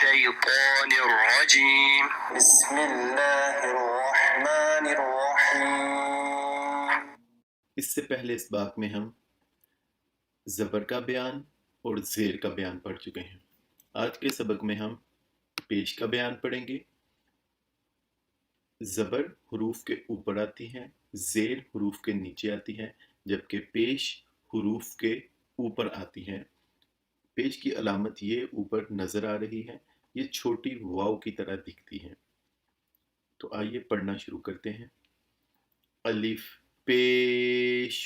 الشيطان الرجيم بسم الله الرحمن الرحيم. इससे पहले इस बात में हम ज़बर का बयान और ज़ेर का बयान पढ़ चुके हैं। आज के सबक में हम पेश का बयान पढ़ेंगे। ज़बर हुरूफ के ऊपर आती है, ज़ेर हुरूफ के नीचे आती है, जबकि पेश हुरूफ के ऊपर आती है। पेश की अलामत ये ऊपर नज़र आ रही है, ये छोटी वाव की तरह दिखती है। तो आइए पढ़ना शुरू करते हैं। अलिफ पेश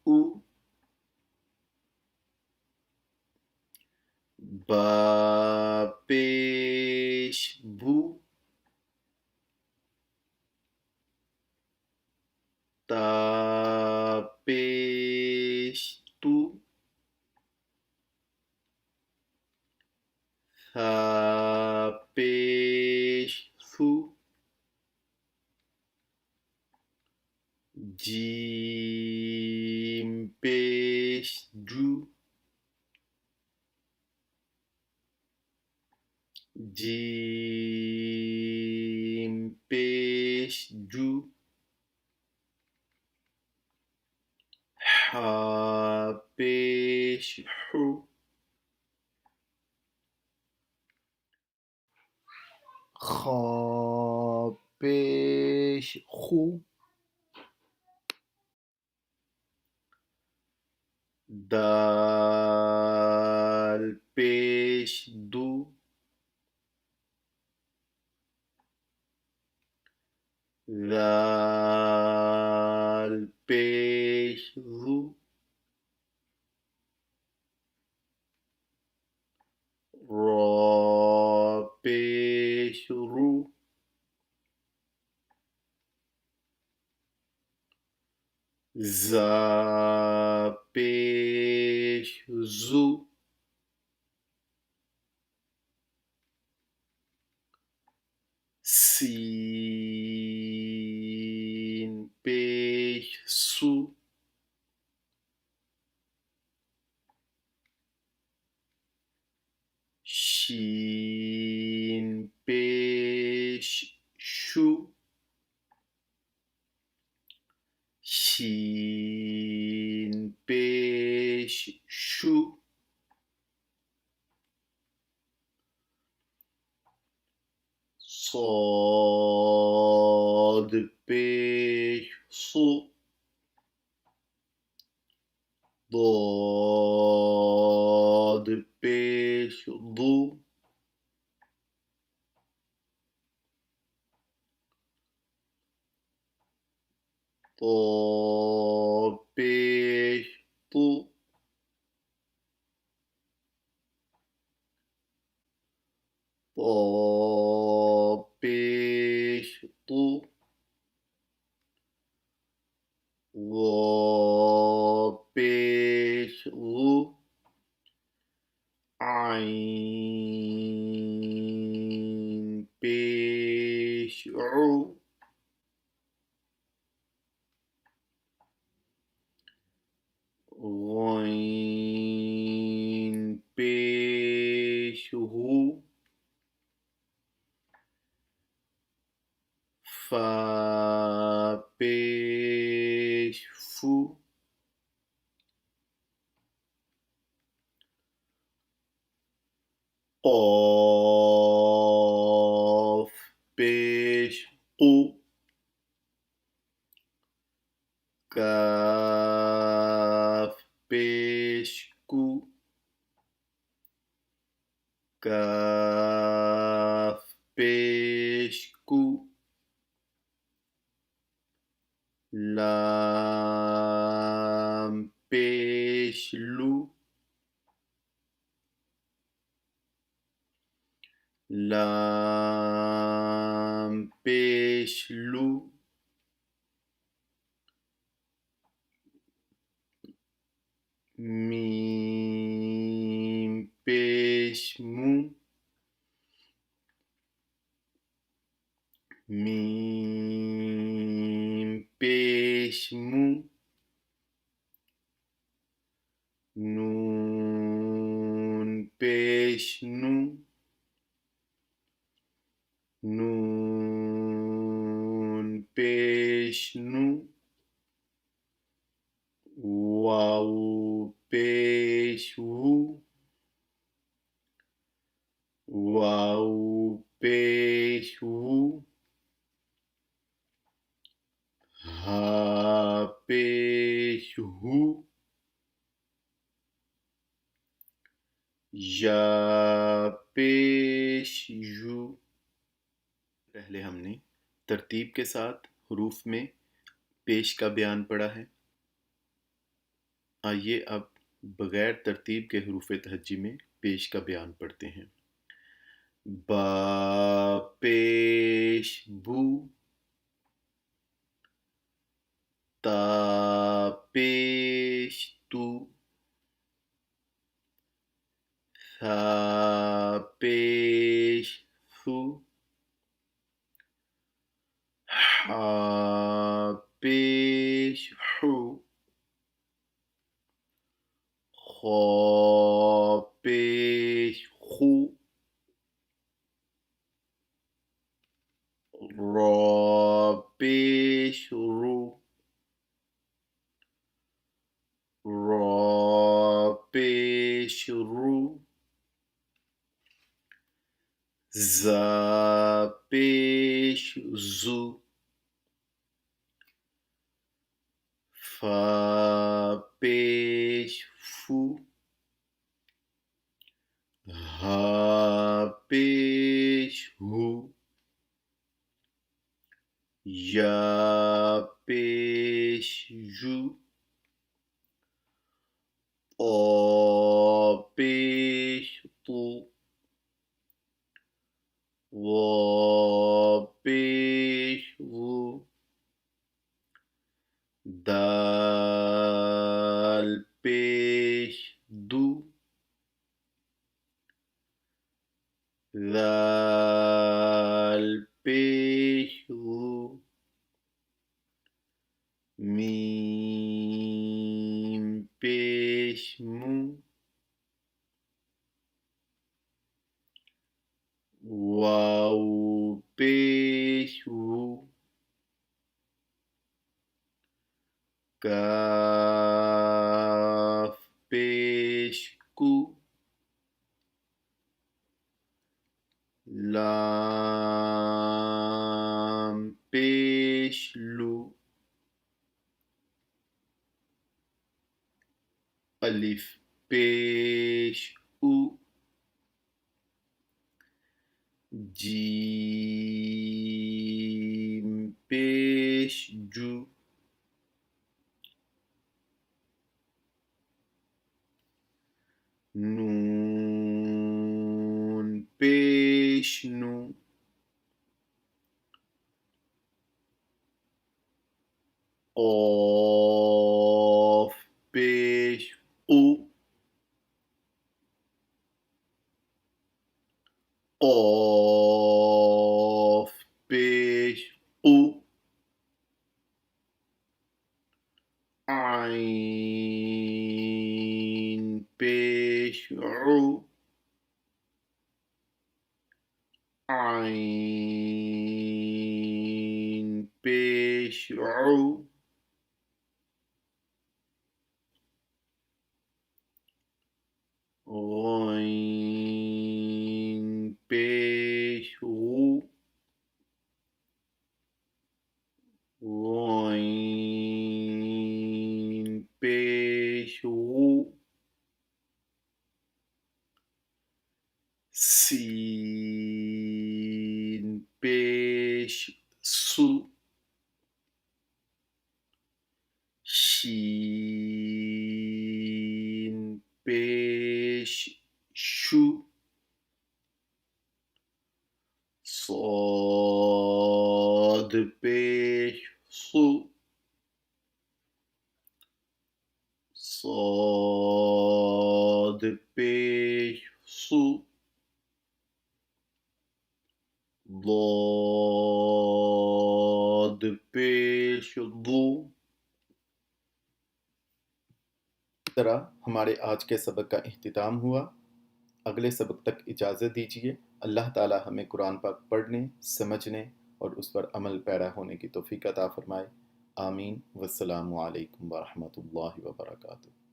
उ, बा पेश बू, ता पेश तू, था पेश सू, जीम पेश जू, जीम पेश जू, हा पेश हू, खा पेश खू, दाल पेश दू, दाल पेश रू, रा पेश रू, ज़ा पेश ज़ू, सीन पेश सू, शीन पेश शू, शीन पेश शू, صاد पेश सू, ضاد पेश दू, طا पेश तू, طا पेश तू, ظा पेश ज़ू, आइन पेश ऊ, गैन पेश हू, फा पेश फू, क़ाफ पेश क़ू, काफ पेश कू, काफ पेश कू, लाम पेश लू, लाम पेश लू, मीम पेश मू, मीम पेश मू, नून पेश नू, पेश नू, वाव पेश वू, वाव पेश वू, हा पेश हू, या पेश यू। पहले हमने तरतीब के साथ हरूफ में पेश का बयान पढ़ा है। आइए अब बगैर तरतीब के हरूफ तहज्जी में पेश का बयान पढ़ते हैं। बा पेश बू, ता पेश तू, सा पेश सू, हा पेश हू, खा पेश खू, रा पेश रू, रा पेश रू, जा पेश जू, फा पेश फू, हा पेश हू, या पेश यू, आ पेश तू, वा पेश वू, दाल पेश दू, दाल पेश वू, मीम पेश मू, वाव पेश वू, काफ पेश कू, लाम पेश लू, अलिफ पेश ऊ, जीम पेश जू, नून पेश नू, क़ाफ पेश ऊ, क़ाफ पेश ऊ, आइन पेश ऊ, आइन पेश ऊ, गैन पेश गू, गैन पेश गू, सीन पेश सू, शीन पेश शू, صاد पेश सू, صاد पेश सू, ضاد पेश दू। इस तरह हमारे आज के सबक का इख्तिताम हुआ। अगले सबक तक इजाज़त दीजिए। अल्लाह ताला हमें कुरान पाक पढ़ने, समझने और उस पर अमल पैरा होने की तौफीक अता फरमाए। आमीन। वस्सलामु अलैकुम व रहमतुल्लाहि व बरकातुहू।